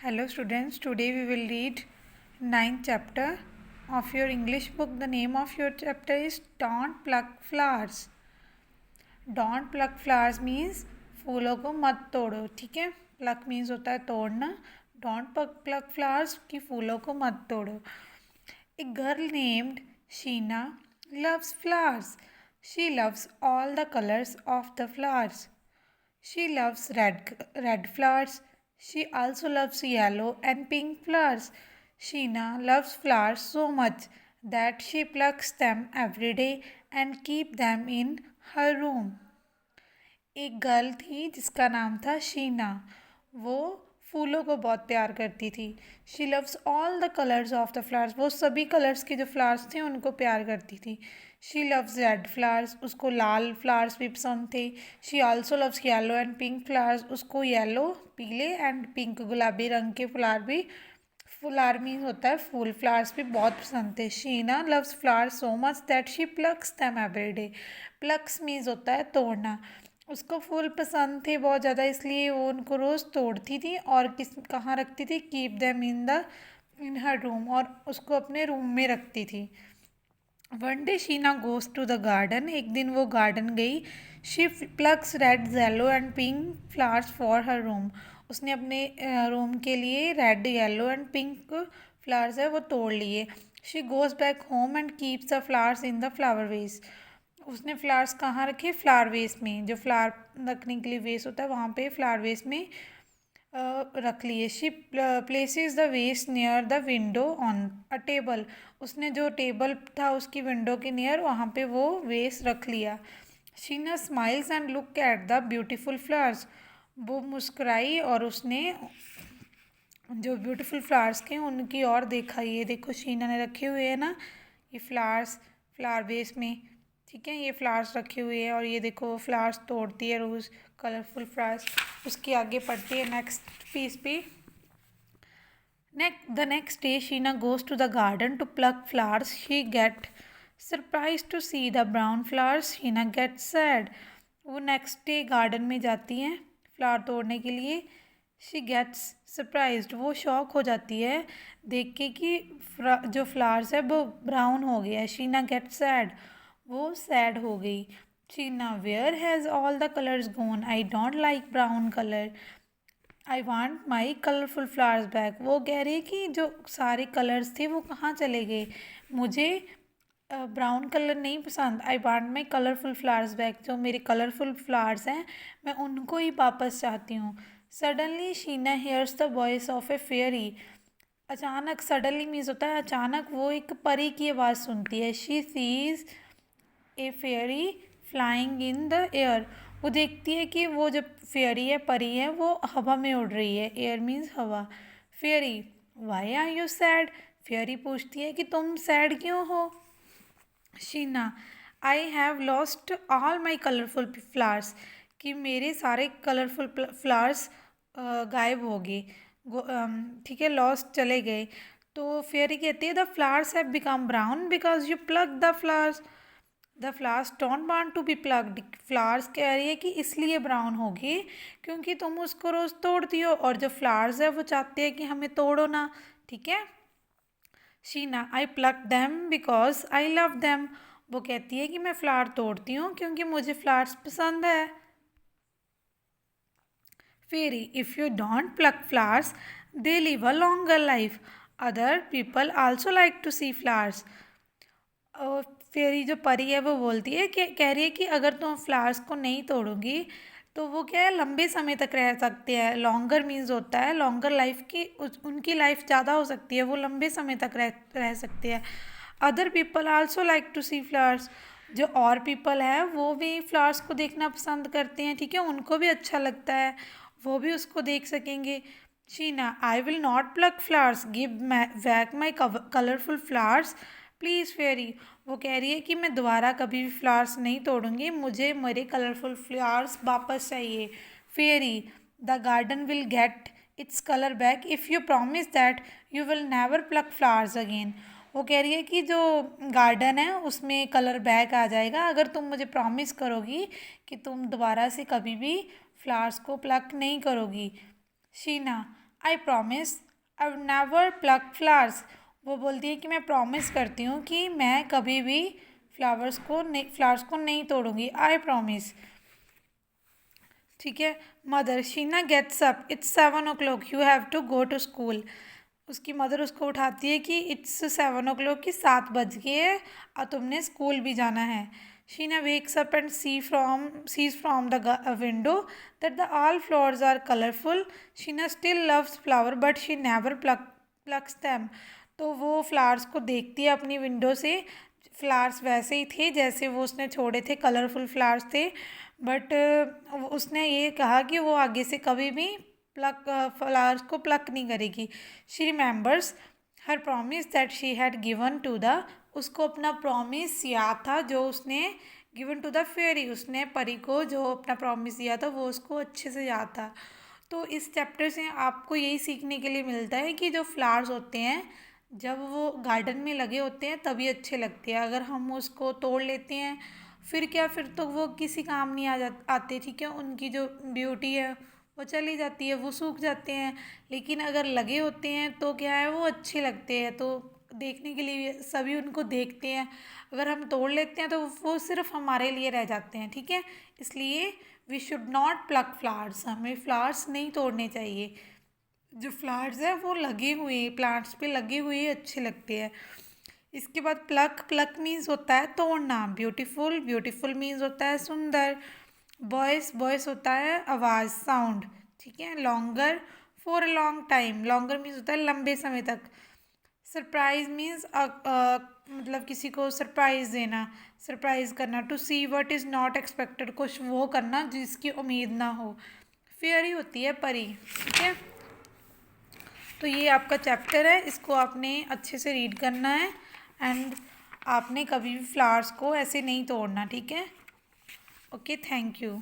Hello students, today we will read ninth chapter of your English book. The name of your chapter is Don't Pluck Flowers. Don't pluck flowers means फूलों को मत तोड़ो, ठीक है. Pluck means होता है तोड़ना. Don't pluck flowers कि फूलों को मत तोड़ो. A girl named Sheena loves flowers. She loves all the colors of the flowers. She loves red flowers. She also loves yellow and pink flowers. Sheena loves flowers so much that she plucks them every day and keep them in her room. एक girl थी जिसका नाम था शीना. वो फूलों को बहुत प्यार करती थी. She loves all the colours of the flowers. वो सभी कलर्स के जो फ्लावर्स थे उनको प्यार करती थी. She loves red flowers. उसको लाल फ्लावर्स भी पसंद थे. She also loves yellow and pink flowers. उसको येलो, पीले एंड पिंक गुलाबी रंग के फ्लावर मीन्स होता है फूल, फ्लावर्स भी बहुत पसंद थे. Sheena loves flowers so much that she plucks them every day. Plucks means होता है तोड़ना. उसको फूल पसंद थे बहुत ज़्यादा, इसलिए वो उनको रोज़ तोड़ती थी और कहाँ रखती थी, keep them in her room, और उसको अपने रूम में रखती थी. One day Sheena goes to the garden. एक दिन वो गार्डन गई. She plucks red, yellow and pink flowers for her room. उसने अपने रूम के लिए red, yellow and pink flowers है वो तोड़ लिए. She goes back home and keeps the flowers in the flower vase. उसने फ्लावर्स कहाँ रखे, फ्लावर वेस में. जो फ्लावर रखने के लिए वेस होता है वहाँ पे फ्लावर वेस में रख लिए. शी प्लेसेस द वेस near the window on a table. उसने जो टेबल था उसकी विंडो के नियर वहाँ पे वो वेस रख लिया. Sheena smiles and look at the beautiful flowers. वो मुस्कुराई और उसने जो ब्यूटीफुल फ्लावर्स के उनकी ओर देखा. ये देखो शीना ने रखे हुए हैं ना ये फ्लावर्स फ्लावर वेस में, ठीक है. ये फ्लावर्स रखे हुए हैं और ये देखो फ्लावर्स तोड़ती है रोज़, कलरफुल फ्लावर्स. उसके आगे पढ़ती है नेक्स्ट पीस पे. The next day Sheena goes to the garden to pluck flowers. She get surprised to see the brown flowers. Sheena gets sad. वो नेक्स्ट डे गार्डन में जाती हैं फ्लावर तोड़ने के लिए. She gets surprised. वो shock हो जाती है देख के कि जो फ्लावर्स है वो ब्राउन हो गया है. Sheena gets sad. वो सैड हो गई. Sheena, where has all the colours gone? I don't like brown colour. I want my colourful flowers back. वो कह रही है कि जो सारे कलर्स थे वो कहाँ चले गए, मुझे ब्राउन कलर नहीं पसंद. I want my colourful flowers back. जो मेरे कलरफुल फ्लावर्स हैं मैं उनको ही वापस चाहती हूँ. Suddenly Sheena hairs the voice of A fairy. अचानक, सडनली मीन्स होता है अचानक, वो एक परी की आवाज़ सुनती है. She sees A fairy flying in the air. वो देखती है कि वो जब फेयरी है, परी है, वो हवा में उड़ रही है. एयर मीन्स हवा. Fairy, why are you sad? Fairy पूछती है कि तुम सैड क्यों हो. Sheena, I have lost all my colourful flowers. कि मेरे सारे कलरफुल फ्लावर्स गायब हो गए, ठीक है, लॉस्ट चले गए. तो फेयरी कहती है the flowers have become brown because you pluck the flowers. The flowers don't want to be plucked. Flowers कह रही है कि इसलिए ब्राउन होगी क्योंकि तुम उसको रोज़ तोड़ती हो, और जो फ्लावर्स है वो चाहते हैं कि हमें तोड़ो ना, ठीक है. Sheena, I pluck them because I love them. वो कहती है कि मैं फ्लावर तोड़ती हूँ क्योंकि मुझे फ्लावर्स पसंद है. Fairy, if you don't pluck flowers they live a longer life. Other people also like to see flowers. Fairy जो परी है वो बोलती है कि कह रही है कि अगर तुम फ्लावर्स को नहीं तोड़ोगी तो वो क्या है, लंबे समय तक रह सकते हैं. लॉन्गर मीन्स होता है लॉन्गर लाइफ की, उनकी लाइफ ज़्यादा हो सकती है, वो लंबे समय तक रह सकते हैं. Other people also like to see flowers. जो और पीपल है वो भी फ्लावर्स को देखना पसंद करते हैं, ठीक है, उनको भी अच्छा लगता है, वो भी उसको देख सकेंगे. Sheena, I will not pluck flowers, give back my colourful flowers please fairy. वो कह रही है कि मैं दोबारा कभी भी फ्लावर्स नहीं तोड़ूंगी, मुझे मेरे कलरफुल फ्लावर्स वापस चाहिए. Fairy, the garden will get its colour back if you promise that you will never pluck flowers again. वो कह रही है कि जो गार्डन है उसमें कलर बैक आ जाएगा अगर तुम मुझे प्रॉमिस करोगी कि तुम दोबारा से कभी भी फ्लावर्स को प्लक नहीं करोगी. Sheena, I promise I would never pluck flowers. वो बोलती है कि मैं प्रॉमिस करती हूँ कि मैं कभी भी फ्लावर्स को नहीं तोड़ूंगी। आई प्रॉमिस। ठीक है। Mother, Sheena gets up, it's 7 o'clock, you have to go to school. उसकी मदर उसको उठाती है कि इट्स 7 o'clock, कि 7 बज गए है और तुमने स्कूल भी जाना है। Sheena wakes up and sees from the window that the all flowers are colourful. Sheena still loves flower but she never plucks them. तो वो फ्लावर्स को देखती है अपनी विंडो से। फ्लावर्स वैसे ही थे जैसे वो उसने छोड़े थे, कलरफुल फ्लावर्स थे, बट उसने ये कहा कि वो आगे से कभी भी फ्लावर्स को प्लक नहीं करेगी। She remembers her promise that she had given to the. उसको अपना प्रॉमिस याद था जो उसने गिवन टू द फेरी, उसने परी को जो अपना प्रॉमिस दिया था वो उसको अच्छे से याद था। तो इस चैप्टर से आपको यही सीखने के लिए मिलता है कि जो फ्लावर्स होते हैं जब वो गार्डन में लगे होते हैं तभी अच्छे लगते हैं। अगर हम उसको तोड़ लेते हैं फिर क्या, फिर तो वो किसी काम नहीं आते। ठीक है, उनकी जो ब्यूटी है वो चली जाती है, वो सूख जाते हैं। लेकिन अगर लगे होते हैं तो क्या है, वो अच्छे लगते हैं, तो देखने के लिए सभी उनको देखते हैं। अगर हम तोड़ लेते हैं तो वो सिर्फ हमारे लिए रह जाते हैं। ठीक है, इसलिए we should not pluck flowers, हमें फ्लावर्स नहीं तोड़ने चाहिए। जो फ्लावर्स है वो लगे हुए प्लांट्स पे लगे हुए अच्छे लगते हैं। इसके बाद प्लक मीन्स होता है तोड़ना। ब्यूटीफुल, ब्यूटीफुल मीन्स होता है सुंदर। वॉइस होता है आवाज़, साउंड। ठीक है। Longer, for a long time, longer means होता है लंबे समय तक। सरप्राइज मीन्स मतलब किसी को सरप्राइज़ देना, सरप्राइज़ करना। To see what is not expected, कुछ वो करना जिसकी उम्मीद ना हो। फेयरी होती है परी। ठीक है, तो ये आपका चैप्टर है, इसको आपने अच्छे से रीड करना है एंड आपने कभी भी फ्लावर्स को ऐसे नहीं तोड़ना। ठीक है, ओके, थैंक यू।